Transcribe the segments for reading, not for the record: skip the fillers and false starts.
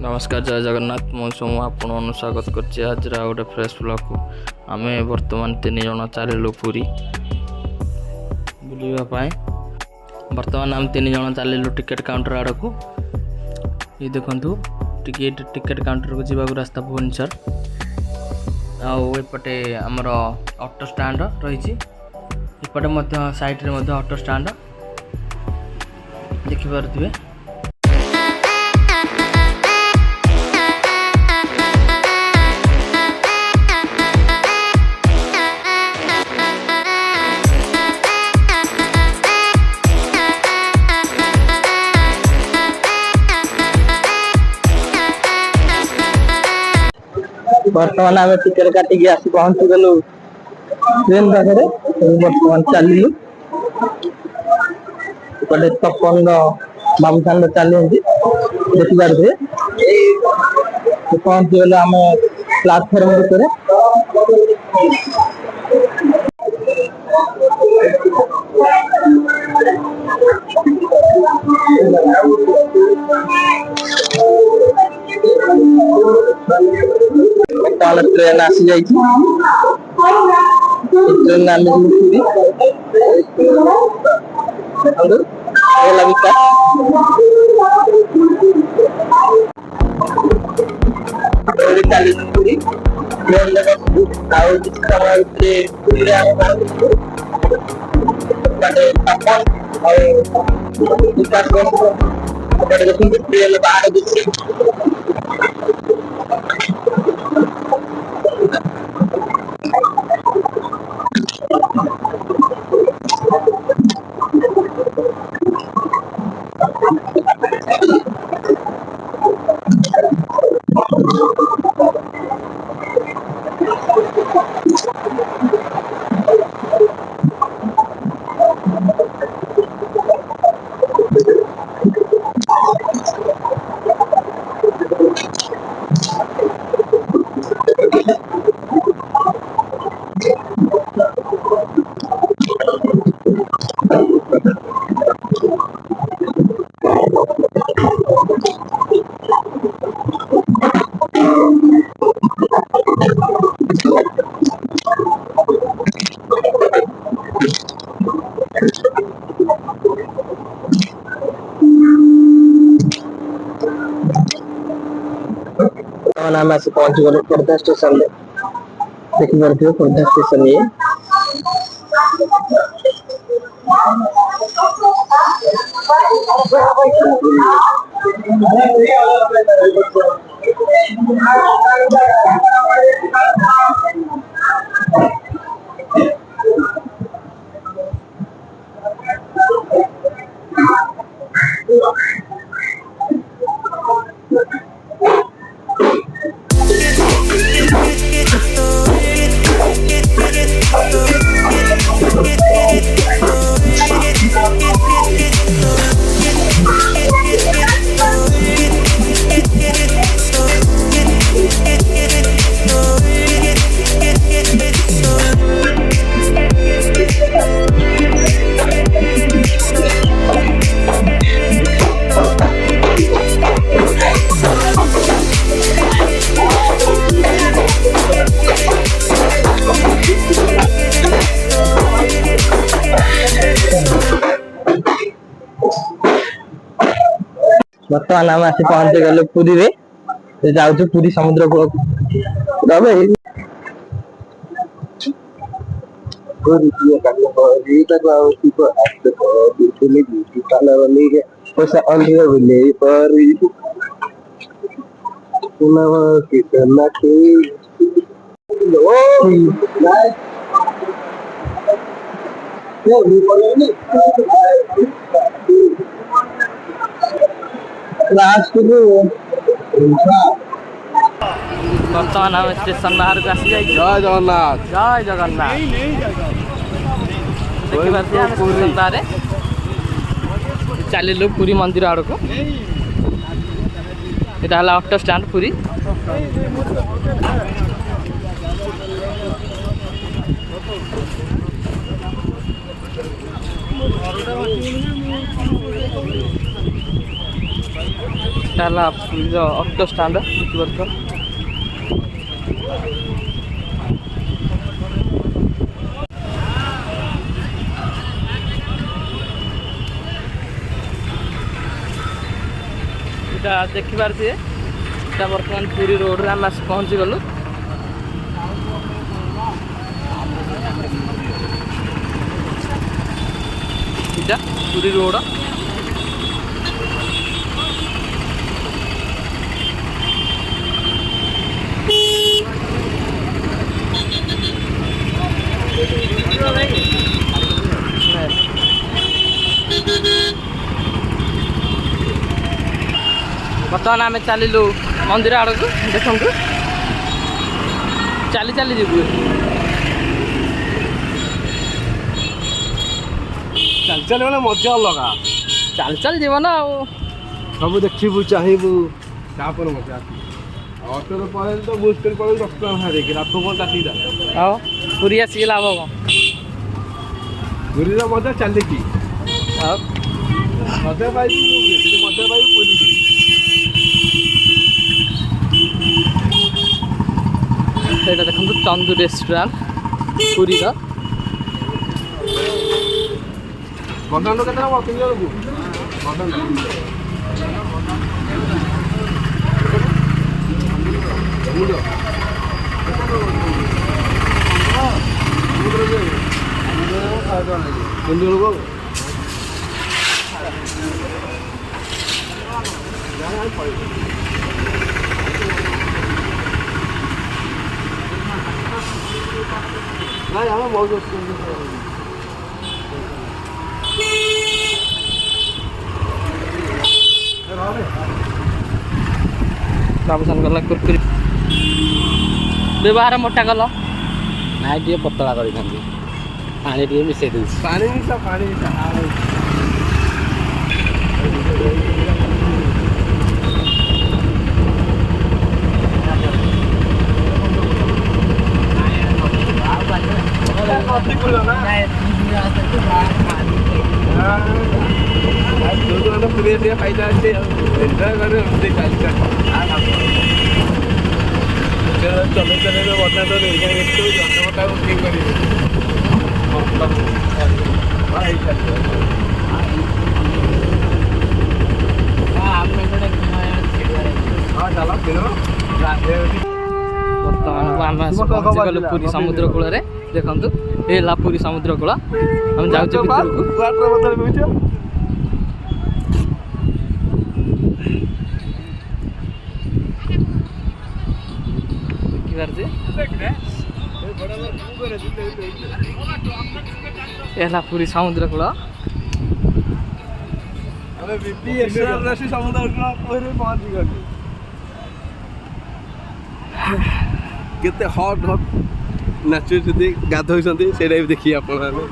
नमस्कार जय जगन्नाथ मौसम आपन स्वागत करछे आज गोटे फ्रेश ब्लॉग को आम बर्तमान 3 जन चलू पुरी बुलवाई। बर्तमान आम 3 जन चलू टिकेट काउंटर आड़ को। ये देखु टिकेट काउंटर को जावाक रास्ता भुवनेश्वर आउटे आमर ऑटो स्टैंड रही साइड ऑटो स्टैंड देखिपे। बर्तमान आम टिकेट काटिक आसी पहुंची गलु ट्रेन पाखे। बर्तमान चलू इपटे तपन बाबूसान चली देखिपारे पहुंची गलु आम प्लाटफर्म भितर। ट्रेन आसी जाइए ट्रेन ट्रेन बाहर आम आसी पहुंची गलु खोर्धा स्टेशन देखिए। खोर्धा स्टेशन ये बर्तमान आम आसी पहुंची गलु पुरी रे जाऊँ पुरी समुद्र कूल बर्तमान आम स्टेशन बाहर को आसी जाए। जय जगन्नाथ जय जगन्नाथ देखिए चलू पुरी मंदिर आड़ को। यहाँ ऑटो स्टैंड पुरी। एटा ऑटो स्टैंड देखिए देखिपारे बर्तमान पुरी रोड रे आम पहुँची गलु पुरी रोड बर्तमान आम चलू मंदिर आड़ को देखु चली चली जीवु चल चल गले मजा अलगा चल चल जीव ना सब देखू चाहबू तापर मजा ऑटो पड़े तो बुस्ट कर पड़े 10 टका हारे कि रात को सीधा आओ पूरी आसी लाभ हम पूरी मजा चली की आओ मजा पाई मजा पाई पूरी ସେଇଟା ଦେଖନ୍ତୁ ଚନ୍ଦୁ ରେଷ୍ଟୁରାଣ୍ଟ ପୁରୀର ବଦନ କେତେ ନବ ତିନି ଜଣକୁ ବଦନ नहीं हमें बहुत बाबूसान गला कुरकुरी व्यवहार मोटा कल ना टे पतला कर पानी टे मिसई दे पानी मिसा फायदा अच्छे चले चले बता तो जनता ठीक कर गलु पुरी समुद्र कूल देखु ये पुरी समुद्र कूल हम जाऊँ पुरी समुद्र कूल केते हॉट हॉट नाचुଛନ୍ତି गाधोइଛନ୍ତି सेटा भी देखिए आपण माने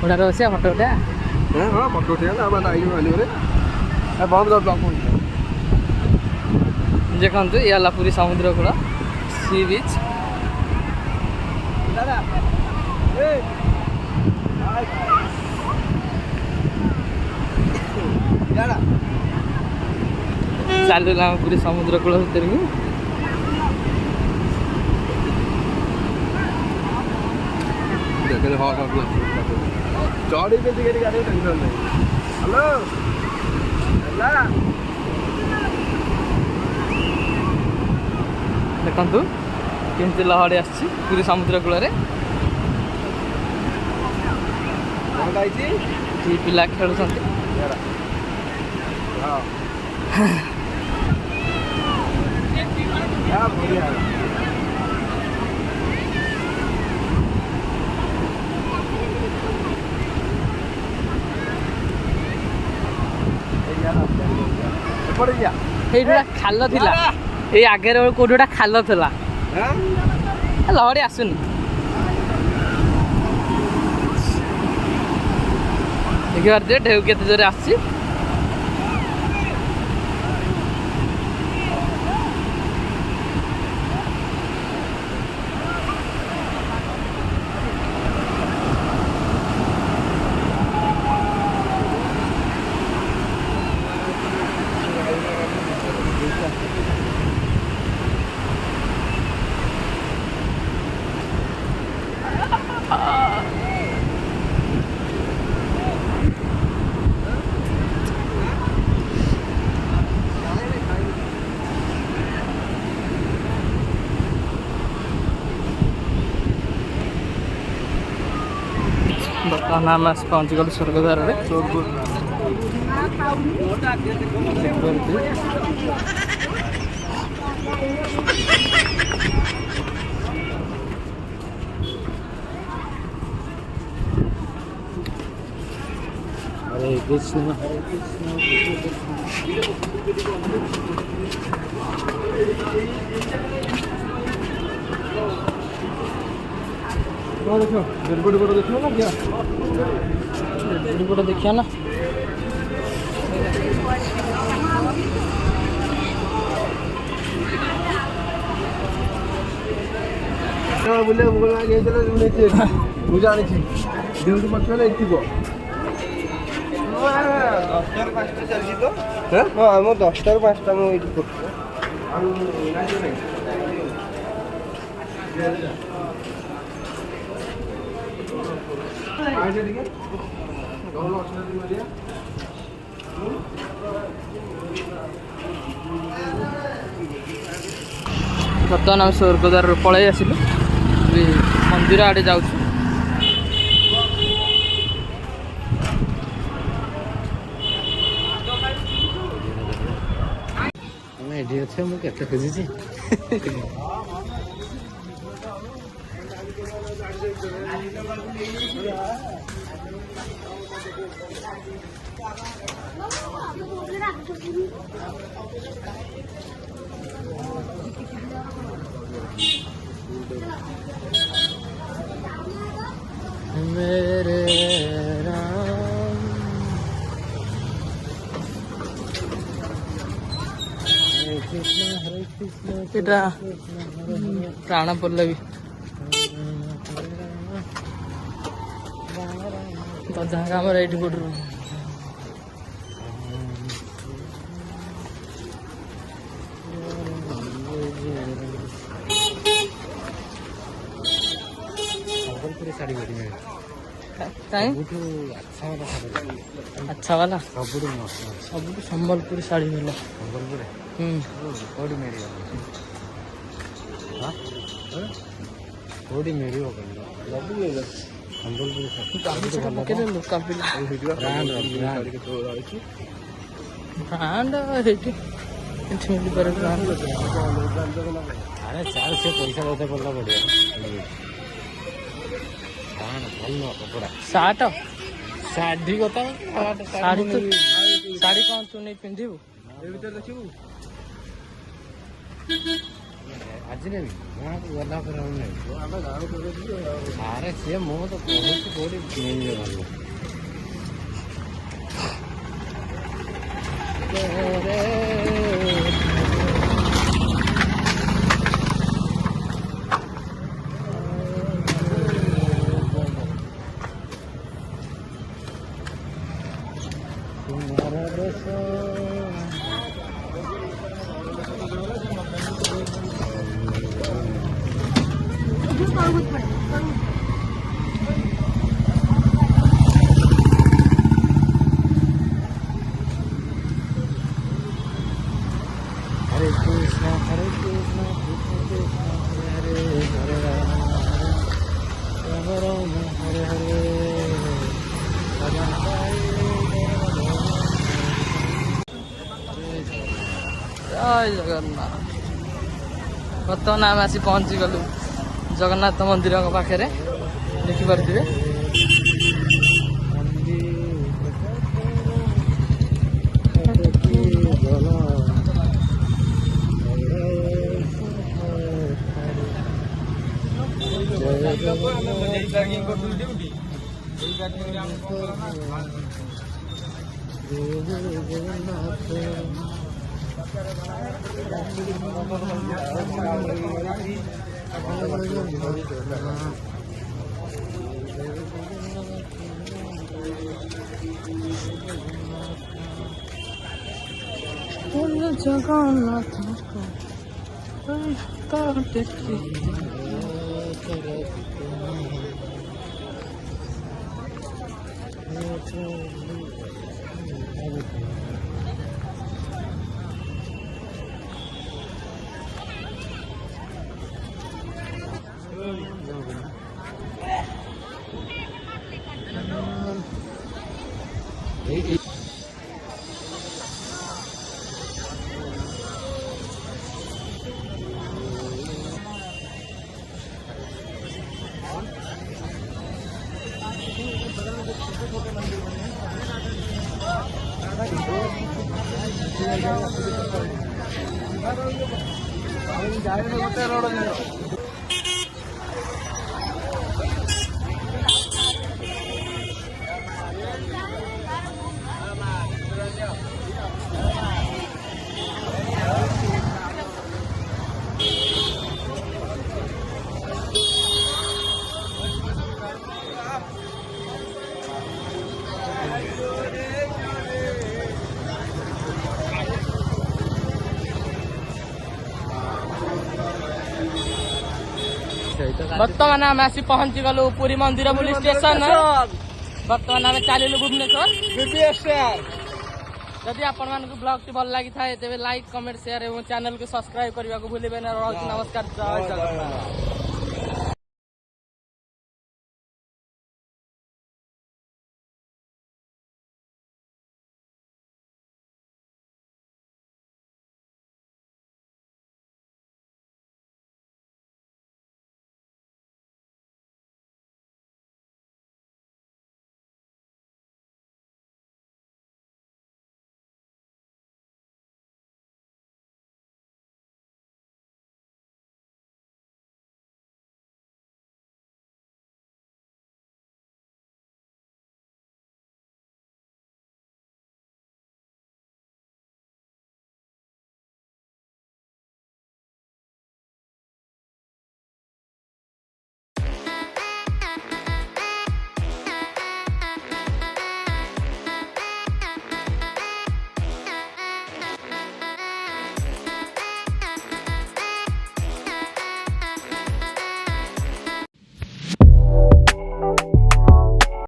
ओडा रसे फोटो उठा हां फोटो उठा ना बात आई वाली रे ए बंद कर ब्लॉक देखंतु याला पुरी समुद्र कूल सी बीच दादा ए दादा चालू ना पूरी समुद्र कूल भीतर को देखले हॉट हॉट चौड़ी पे टिकट गाड़ी टेंशन नहीं हेलो हेला देखंतु केमती लहड़ी आसी पूरी समुद्र कूल रे कौन आइची जी पिला खेलुछंती हां क्या बढ़िया खाल थिला ए आगे कोटा खाल थिला लहड़ी आसुनी देखिए ढेउ केते जोरे आसी ବର୍ତ୍ତମାନ ଆମେ ଆସି ପହଞ୍ଚିଗଲୁ ସ୍ୱର୍ଗଦ୍ୱାରରେ। हरे कृष्ण हरे कृष्ण देखो दुर्गुड़ को देखो ना क्या ଗୋଟେ ଦେଖିବା ନା। ବୁଲେ ମୁଁ ଜାଣିଛି ଡ୍ୟୁଟି ପଛରେ ଥିବ। 10ଟାରୁ 5ଟା ଚାଲିଛି ତ? ହଁ ଆମ 10ଟାରୁ 5ଟା ମୁଁ ଏଇଠି କରୁଛି। ଆଉ ବର୍ତ୍ତମାନ ଆମେ ସ୍ୱର୍ଗଦ୍ୱାରରୁ ପଳେଇ ଆସିଲୁ, ମନ୍ଦିର ଆଡ଼େ ଯାଉଛୁ। ଏଠି ଅଛ ମୁଁ କେତେ ଖୋଜିଛି। मेरे ଏଇଟା ପ୍ରାଣ ପଲ୍ଲବୀ ଦଦାଙ୍କ ଆମର ଏଇଠି କୋଉଠି ସମ୍ବଲପୁରୀ ଶାଢ଼ୀ ବଢ଼ି ମିଳେ। ସବୁଠୁ ଆଚ୍ଛା ବାଲା ସବୁଠୁ ସମ୍ବଲପୁରୀ ଶାଢ଼ୀ ମିଳେ। ସମ୍ବଲପୁରୀ କୋଉଠି ମିଳିବ? କୋଉଠି ମିଳିବ ସମ୍ବଲପୁରୀ ବ୍ରାଣ୍ଡ ଏଇଠି ଏଠି ମିଳିପାରେ ବ୍ରାଣ୍ଡ। ଆରେ ଚାଲ ସେ ପଇସା ବୋଧେ ପଡ଼ିଲା ପଡ଼ିବ। ଭଲ କପଡ଼ା ସାର୍ଟ ଶାଢ଼ୀ କଥା ଶାଢ଼ୀ ତ ଶାଢ଼ୀ କ'ଣ ତୁ ନେଇ ପିନ୍ଧିବୁ? ଏ ଭିତରେ ଦେଖିବୁ ଆଜି ନେବି ଗଲା ପରେ ଆଉ ନେବି। ଆରେ ସିଏ ମୁଁ ତ କହୁଛି କୋଉଠି ମିଳିବ ଭଲ। हरे कृष्ण हरे कृष्ण कृष्ण कृष्ण हरे हरे हरे राम राम हरे हरे। ଜୟ ଜଗନ୍ନାଥ। ବର୍ତ୍ତମାନ ଆମେ ଆସି ପହଞ୍ଚିଗଲୁ ଜଗନ୍ନାଥ ମନ୍ଦିରଙ୍କ ପାଖରେ, ଦେଖିପାରୁଥିବେ। ଜଗନ୍ନାଥ बर्तमान आम आसी पहुंची गलु पुरी मंदिर पुलिस स्टेशन। बर्तमान आम चलू भुवनेश्वर। जदि आपण मानक ब्लॉग टी भल लगी था तेरे लाइक कमेंट शेयर और चैनल को सब्सक्राइब करने को भूलिए। नमस्कार, जय जगन्नाथ।